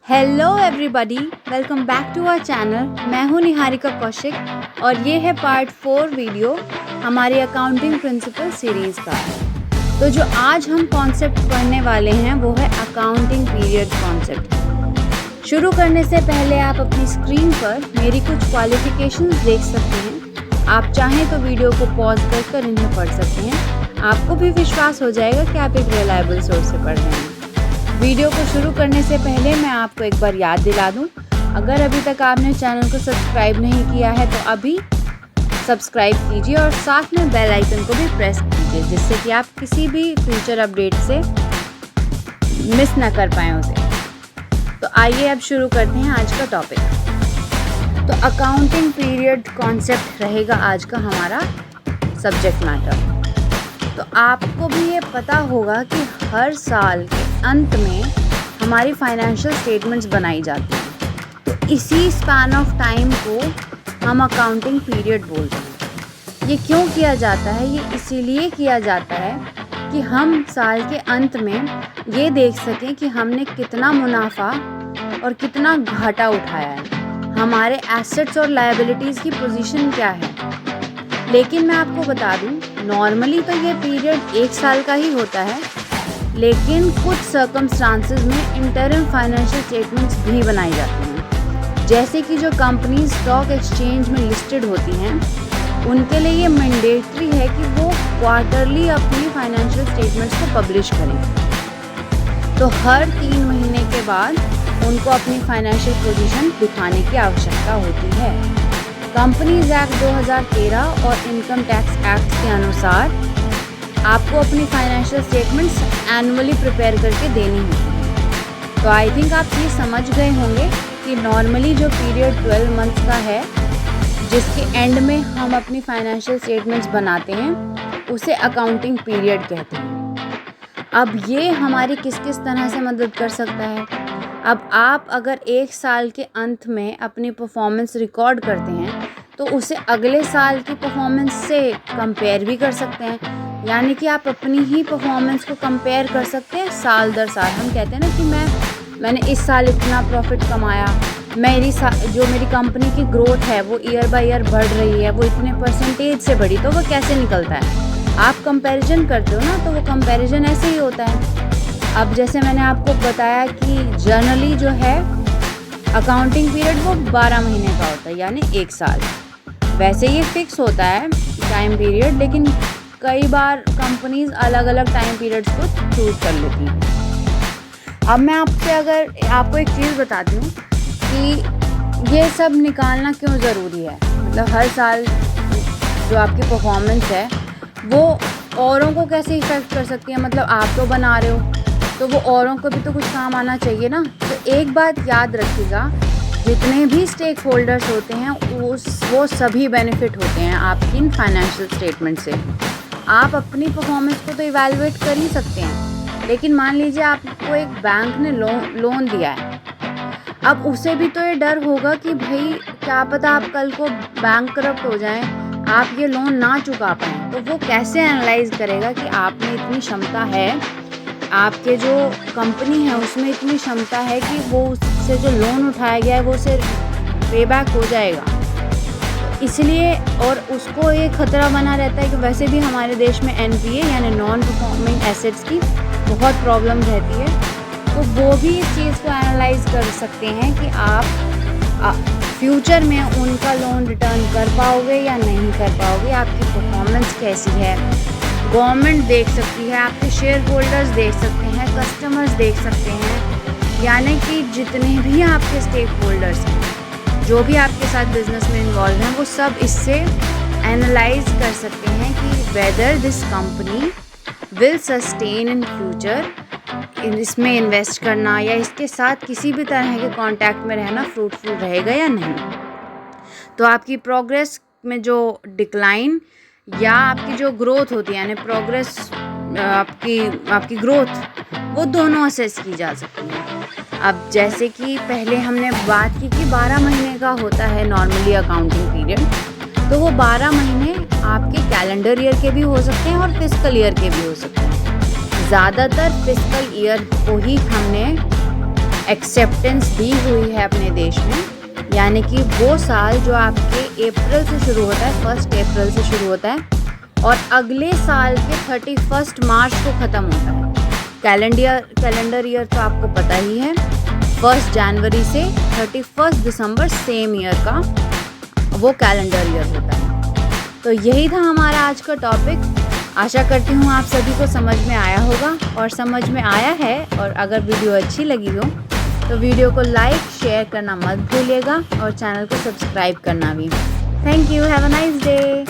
Hello everybody, welcome back to our channel. मैं हूं निहारिका कौशिक और ये है पार्ट 4 वीडियो हमारी अकाउंटिंग प्रिंसिपल सीरीज़ का। तो जो आज हम कॉन्सेप्ट पढ़ने वाले हैं वो है अकाउंटिंग पीरियड कॉन्सेप्ट। शुरू करने से पहले आप अपनी स्क्रीन पर मेरी कुछ क्वालिफिकेशंस देख सकते हैं। आप चाहें तो वीडियो को पॉज कर इन्हें पढ़ सकते हैं। आपको भी विश्वास हो जाएगा कि आप एक रिलायबल सोर्स से पढ़ रहे हैं। वीडियो को शुरू करने से पहले मैं आपको एक बार याद दिला दूं, अगर अभी तक आपने चैनल को सब्सक्राइब नहीं किया है तो अभी सब्सक्राइब कीजिए और साथ में बेल आइकन को भी प्रेस कीजिए, जिससे कि आप किसी भी फ्यूचर अपडेट से मिस ना कर पाएँ उसे। तो आइए अब शुरू करते हैं आज का टॉपिक। तो अकाउंटिंग पीरियड कॉन्सेप्ट रहेगा आज का हमारा सब्जेक्ट मैटर। तो आपको भी ये पता होगा कि हर साल के अंत में हमारी फाइनेंशियल स्टेटमेंट्स बनाई जाती हैं। तो इसी स्पैन ऑफ टाइम को हम अकाउंटिंग पीरियड बोलते हैं। ये क्यों किया जाता है? ये इसीलिए किया जाता है कि हम साल के अंत में ये देख सकें कि हमने कितना मुनाफा और कितना घाटा उठाया है, हमारे एसेट्स और लायबिलिटीज़ की पोजीशन क्या है। लेकिन मैं आपको बता दूं, नॉर्मली तो ये पीरियड 1 साल का ही होता है, लेकिन कुछ सर्कमस्टांसेस में इंटरिम फाइनेंशियल स्टेटमेंट्स भी बनाई जाती हैं। जैसे कि जो कंपनी स्टॉक एक्सचेंज में लिस्टेड होती हैं, उनके लिए ये मैंडेटरी है कि वो क्वार्टरली अपनी फाइनेंशियल स्टेटमेंट्स को पब्लिश करें। तो हर 3 महीने के बाद उनको अपनी फाइनेंशियल पोजीशन दिखाने की आवश्यकता होती है। कंपनीज एक्ट 2013 और इनकम टैक्स एक्ट के अनुसार आपको अपनी फाइनेंशियल स्टेटमेंट्स एनुअली प्रिपेयर करके देनी होगी। तो आई थिंक आप ये समझ गए होंगे कि नॉर्मली जो पीरियड 12 मंथ्स का है, जिसके एंड में हम अपनी फाइनेंशियल स्टेटमेंट्स बनाते हैं, उसे अकाउंटिंग पीरियड कहते हैं। अब ये हमारी किस किस तरह से मदद कर सकता है? अब आप अगर 1 साल के अंत में अपनी परफॉर्मेंस रिकॉर्ड करते हैं तो उसे अगले साल की परफॉर्मेंस से कंपेयर भी कर सकते हैं। यानी कि आप अपनी ही परफॉर्मेंस को कंपेयर कर सकते हैं साल दर साल। हम कहते हैं ना कि मैंने इस साल इतना प्रॉफिट कमाया, जो मेरी कंपनी की ग्रोथ है वो ईयर बाय ईयर बढ़ रही है, वो इतने परसेंटेज से बढ़ी। तो वो कैसे निकलता है? आप कंपैरिजन करते हो ना, तो वो कंपैरिजन ऐसे ही होता है। अब जैसे मैंने आपको बताया कि जनरली जो है अकाउंटिंग पीरियड वो 12 महीने का होता है, यानी 1 साल। वैसे ये फिक्स होता है टाइम पीरियड, लेकिन कई बार कंपनीज अलग अलग टाइम पीरियड्स को चूज़ कर लेती हैं। अब मैं आपको एक चीज़ बताती हूँ कि ये सब निकालना क्यों ज़रूरी है। मतलब हर साल जो आपकी परफॉर्मेंस है वो औरों को कैसे इफ़ेक्ट कर सकती है। मतलब आप तो बना रहे हो तो वो औरों को भी तो कुछ काम आना चाहिए ना। तो एक बात याद रखिएगा, जितने भी स्टेक होल्डर्स होते हैं वो सभी बेनिफिट होते हैं आपकी इन फाइनेंशियल स्टेटमेंट से। आप अपनी परफॉर्मेंस को तो इवैल्यूएट कर ही सकते हैं, लेकिन मान लीजिए आपको एक बैंक ने लोन दिया है। अब उसे भी तो ये डर होगा कि भाई क्या पता आप कल को बैंक करप्ट हो जाएं, आप ये लोन ना चुका पाएँ। तो वो कैसे एनालाइज करेगा कि आप में इतनी क्षमता है, आपके जो कंपनी है उसमें इतनी क्षमता है कि वो उससे जो लोन उठाया गया है वो उसे पे बैक हो जाएगा। इसलिए और उसको ये खतरा बना रहता है कि वैसे भी हमारे देश में NPA यानी नॉन परफॉर्मिंग एसेट्स की बहुत प्रॉब्लम रहती है। तो वो भी इस चीज़ को एनालाइज कर सकते हैं कि आप फ्यूचर में उनका लोन रिटर्न कर पाओगे या नहीं कर पाओगे, आपकी परफॉर्मेंस कैसी है। गवर्नमेंट देख सकती है, आपके शेयर होल्डर्स देख सकते हैं, कस्टमर्स देख सकते हैं, यानी कि जितने भी आपके स्टेक होल्डर्स हैं, जो भी आपके साथ बिजनेस में इन्वॉल्व हैं, वो सब इससे एनालाइज कर सकते हैं कि whether this company will sustain in future, इसमें इन्वेस्ट करना या इसके साथ किसी भी तरह के कांटेक्ट में रहना फ्रूटफुल रहेगा या नहीं। तो आपकी प्रोग्रेस में जो डिक्लाइन या आपकी जो ग्रोथ होती है, यानी प्रोग्रेस, आपकी ग्रोथ, वो दोनों असेस की जा सकती है। अब जैसे कि पहले हमने बात की कि 12 महीने का होता है नॉर्मली अकाउंटिंग पीरियड, तो वो 12 महीने आपके कैलेंडर ईयर के भी हो सकते हैं और फिस्कल ईयर के भी हो सकते हैं। ज़्यादातर फिस्कल ईयर को ही हमने एक्सेप्टेंस दी हुई है अपने देश में, यानी कि वो साल जो आपके अप्रैल से शुरू होता है, 1 अप्रैल से शुरू होता है और अगले साल के 31 मार्च को ख़त्म होता है। कैलेंडर ईयर तो आपको पता ही है, 1 जनवरी से 31 दिसंबर सेम ईयर का वो कैलेंडर ईयर होता है। तो यही था हमारा आज का टॉपिक। आशा करती हूँ आप सभी को समझ में आया होगा और समझ में आया है। और अगर वीडियो अच्छी लगी हो तो वीडियो को लाइक शेयर करना मत भूलिएगा और चैनल को सब्सक्राइब करना भी। Thank you, have a nice day.